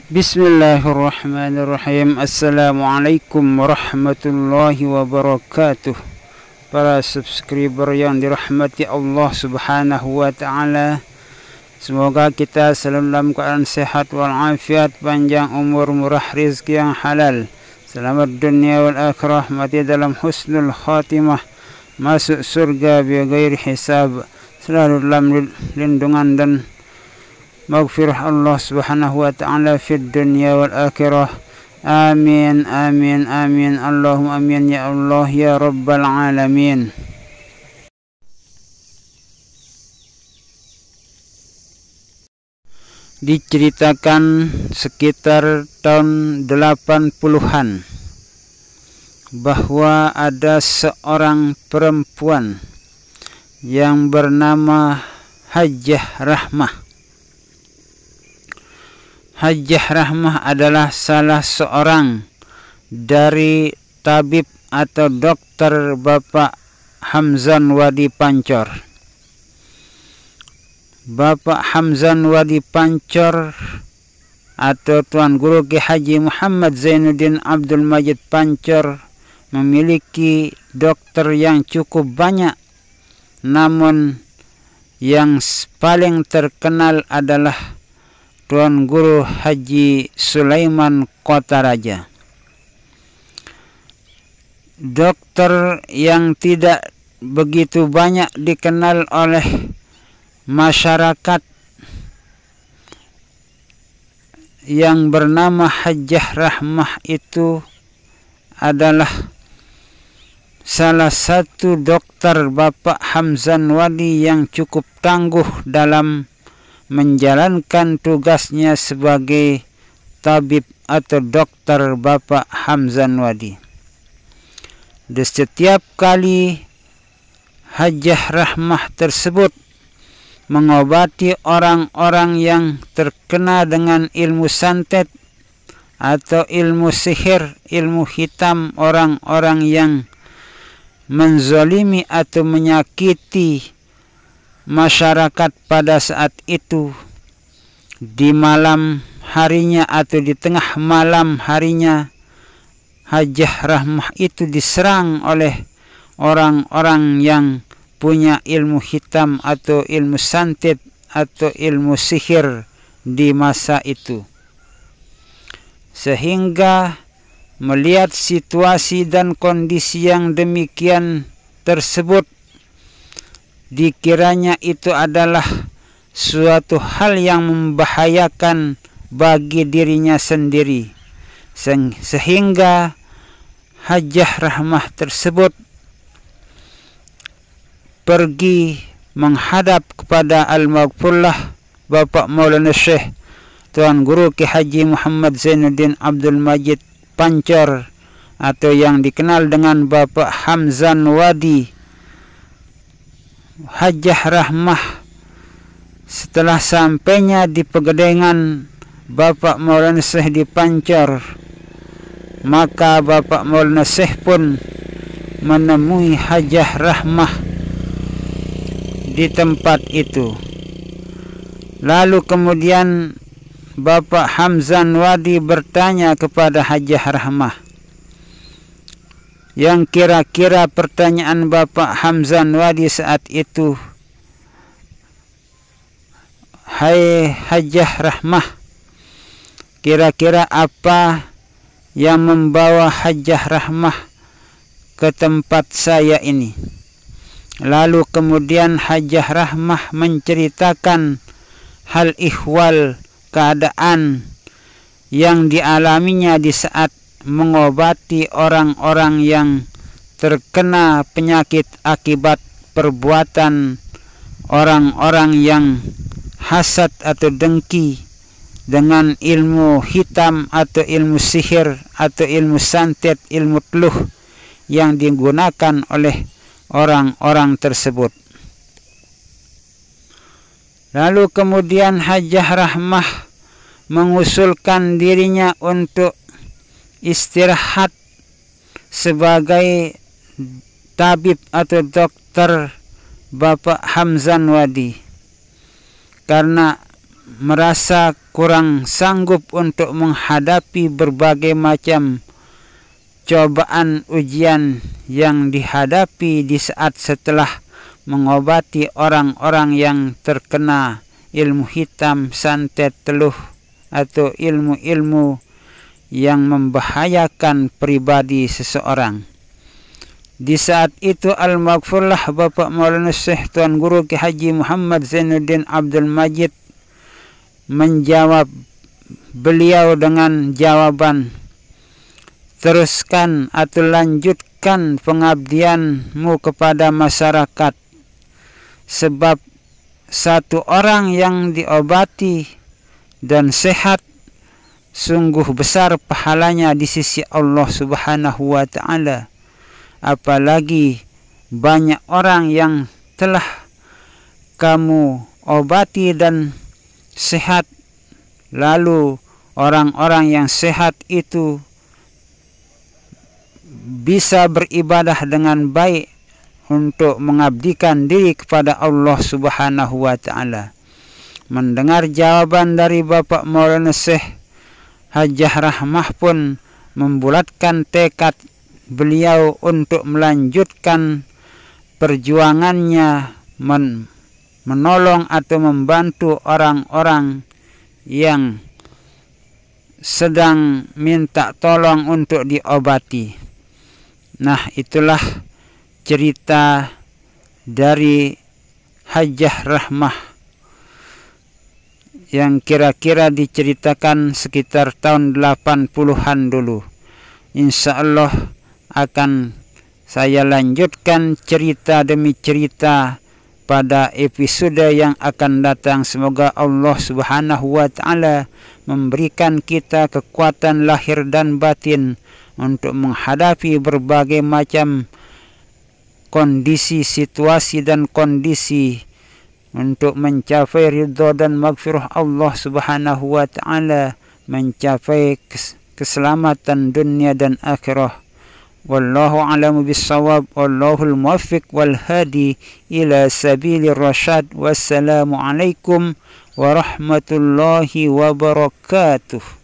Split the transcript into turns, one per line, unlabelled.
Bismillahirrahmanirrahim. Assalamualaikum warahmatullahi wabarakatuh. Para subscriber yang dirahmati Allah subhanahu wa ta'ala, semoga kita selalu dalam keadaan sehat walafiat, panjang umur, murah rizki yang halal, selamat dunia wal akhirah, mati dalam husnul khatimah, masuk surga bi ghairi hisab, selalu dalam lindungan dan maghfirah Allah subhanahu wa ta'ala fid dunya wal akhirah. Amin, amin, amin. Allahumma amin ya Allah ya rabbal alamin. Diceritakan sekitar tahun 80-an bahwa ada seorang perempuan yang bernama Hajjah Rahmah. Hajjah Rahmah adalah salah seorang dari tabib atau dokter Bapak Hamzan Wadi Pancor. Bapak Hamzan Wadi Pancor atau Tuan Guru Ki Haji Muhammad Zainuddin Abdul Majid Pancor memiliki dokter yang cukup banyak, namun yang paling terkenal adalah Tuan Guru Haji Sulaiman Kotaraja. Dokter yang tidak begitu banyak dikenal oleh masyarakat yang bernama Hajjah Rahmah itu adalah salah satu dokter Bapak Hamzan Wadi yang cukup tangguh dalam menjalankan tugasnya sebagai tabib atau dokter Bapak Hamzan Wadi. Dan setiap kali Hajjah Rahmah tersebut mengobati orang-orang yang terkena dengan ilmu santet atau ilmu sihir, ilmu hitam, orang-orang yang menzalimi atau menyakiti masyarakat pada saat itu, di malam harinya atau di tengah malam harinya, Hajjah Rahmah itu diserang oleh orang-orang yang punya ilmu hitam atau ilmu santet atau ilmu sihir di masa itu. Sehingga melihat situasi dan kondisi yang demikian tersebut, dikiranya itu adalah suatu hal yang membahayakan bagi dirinya sendiri, sehingga Hajjah Rahmah tersebut pergi menghadap kepada Al-Maghfurlah Bapak Maulana Syekh Tuan Guru Ki Haji Muhammad Zainuddin Abdul Majid Pancor atau yang dikenal dengan Bapak Hamzan Wadi. Hajjah Rahmah setelah sampainya di pegedengan Bapak Maulana Syekh di Pancor, maka Bapak Maulana Syekh pun menemui Hajjah Rahmah di tempat itu. Lalu kemudian Bapak Hamzan Wadi bertanya kepada Hajjah Rahmah, yang kira-kira pertanyaan Bapak Hamzan Wadi saat itu, "Hai Hajjah Rahmah, kira-kira apa yang membawa Hajjah Rahmah ke tempat saya ini?" Lalu kemudian Hajjah Rahmah menceritakan hal ihwal, keadaan yang dialaminya di saat mengobati orang-orang yang terkena penyakit akibat perbuatan orang-orang yang hasad atau dengki dengan ilmu hitam atau ilmu sihir atau ilmu santet, ilmu teluh yang digunakan oleh orang-orang tersebut. Lalu kemudian Hajjah Rahmah mengusulkan dirinya untuk istirahat sebagai tabib atau dokter Bapak Hamzan Wadi, karena merasa kurang sanggup untuk menghadapi berbagai macam cobaan ujian yang dihadapi di saat setelah mengobati orang-orang yang terkena ilmu hitam, santet, teluh atau ilmu-ilmu yang membahayakan pribadi seseorang. Di saat itu Al-Maghfurlah Bapak Maulana Syekh Tuan Guru Ki Haji Muhammad Zainuddin Abdul Majid menjawab beliau dengan jawaban, teruskan atau lanjutkan pengabdianmu kepada masyarakat, sebab satu orang yang diobati dan sehat sungguh besar pahalanya di sisi Allah Subhanahu wa Ta'ala. Apalagi banyak orang yang telah kamu obati dan sehat, lalu orang-orang yang sehat itu bisa beribadah dengan baik untuk mengabdikan diri kepada Allah Subhanahu wa Ta'ala. Mendengar jawaban dari Bapak Maulana Syekh Hajjah Rahmah pun membulatkan tekad beliau untuk melanjutkan perjuangannya menolong atau membantu orang-orang yang sedang minta tolong untuk diobati. Nah, itulah cerita dari Hajjah Rahmah yang kira-kira diceritakan sekitar tahun 80-an dulu. Insya Allah akan saya lanjutkan cerita demi cerita pada episode yang akan datang. Semoga Allah Subhanahu wa Ta'ala memberikan kita kekuatan lahir dan batin untuk menghadapi berbagai macam kondisi, situasi dan kondisi untuk mencapai ridha dan maghfirah Allah Subhanahu wa Ta'ala, mencapai keselamatan dunia dan akhirah. Wallahu a'lamu bissawab, wallahul muwaffiq wal hadi ila sabilir rasyad. Wassalamu alaikum warahmatullahi wabarakatuh.